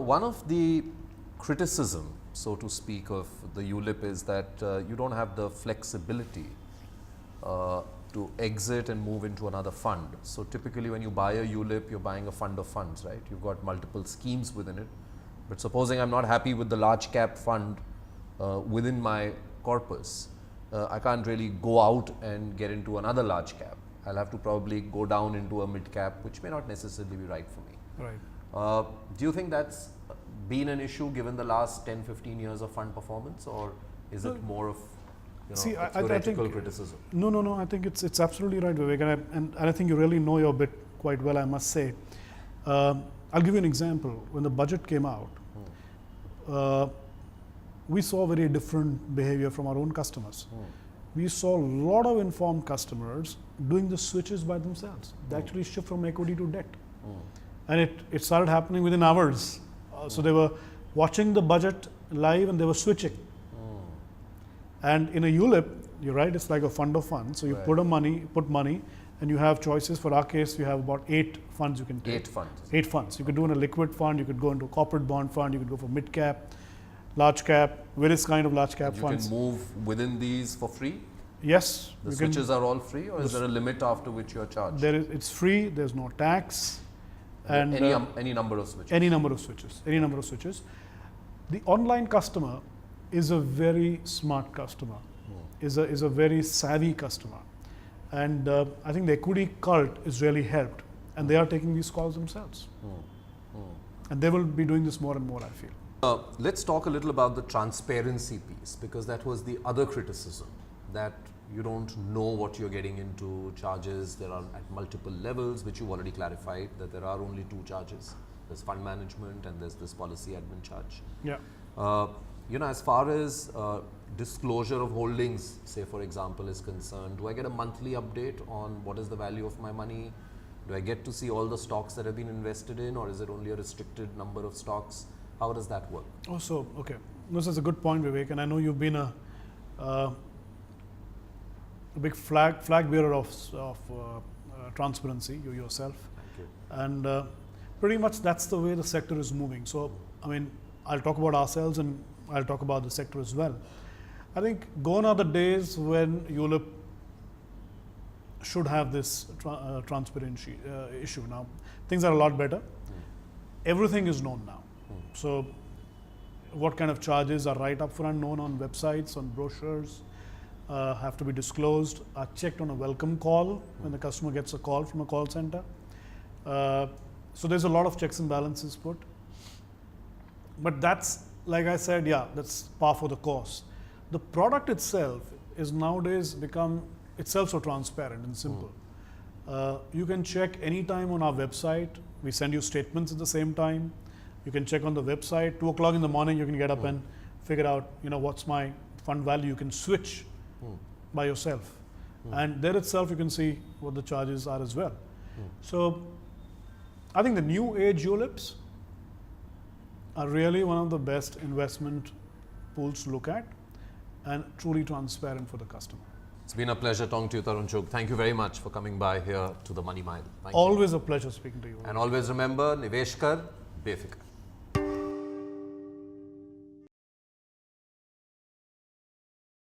One of the criticism, so to speak, of the ULIP is that you don't have the flexibility to exit and move into another fund. So typically when you buy a ULIP, you're buying a fund of funds, right? You've got multiple schemes within it. But supposing I'm not happy with the large cap fund within my corpus, I can't really go out and get into another large cap. I'll have to probably go down into a mid cap, which may not necessarily be right for me. Right. Do you think that's been an issue given the last 10-15 years of fund performance, or is it more of a theoretical criticism? No. I think it's absolutely right, Vivek, and I think you really know your bit quite well, I must say. I'll give you an example. When the budget came out, we saw very different behavior from our own customers. We saw a lot of informed customers doing the switches by themselves. They actually shift from equity to debt. And it started happening within hours. So they were watching the budget live and they were switching. And in a ULIP, you're right, it's like a fund of funds. So you put money and you have choices. For our case, you have about 8 funds you can take. 8 funds. 8 funds. You could do in a liquid fund, you could go into a corporate bond fund, you could go for mid cap, large cap, various kind of large cap funds. You can move within these for free? Yes. The switches are all free, or is there a limit after which you are charged? It's free, there's no tax. And any number of switches? Any number of switches. The online customer is a very smart customer, is a very savvy customer. And I think the equity cult is really helped, and they are taking these calls themselves. And they will be doing this more and more, I feel. Let's talk a little about the transparency piece, because that was the other criticism, that you don't know what you're getting into. Charges, there are at multiple levels, which you've already clarified, that there are only 2 charges. There's fund management and there's this policy admin charge. Yeah. As far as disclosure of holdings, say for example, is concerned, do I get a monthly update on what is the value of my money? Do I get to see all the stocks that have been invested in, or is it only a restricted number of stocks? How does that work? Oh, so, okay. This is a good point, Vivek, and I know you've been a big flag bearer of transparency, you yourself. Thank you. And pretty much that's the way the sector is moving. So, I mean, I'll talk about ourselves and I'll talk about the sector as well. I think gone are the days when ULIP should have this transparency issue. Now, things are a lot better. Everything is known now. So, what kind of charges are right up front known on websites, on brochures, have to be disclosed, are checked on a welcome call when the customer gets a call from a call center. So there's a lot of checks and balances put. But that's, like I said, that's par for the course. The product itself is nowadays become itself so transparent and simple. You can check anytime on our website. We send you statements at the same time. You can check on the website. 2 o'clock in the morning, you can get up and figure out, what's my fund value. You can switch by yourself. And there itself, you can see what the charges are as well. So I think the new age ULIPs are really one of the best investment pools to look at, and truly transparent for the customer. It's been a pleasure talking to you, Tarun Chugh. Thank you very much for coming by here to the Money Mile. Always a pleasure speaking to you. And always remember, Nivesh Kar Befikar.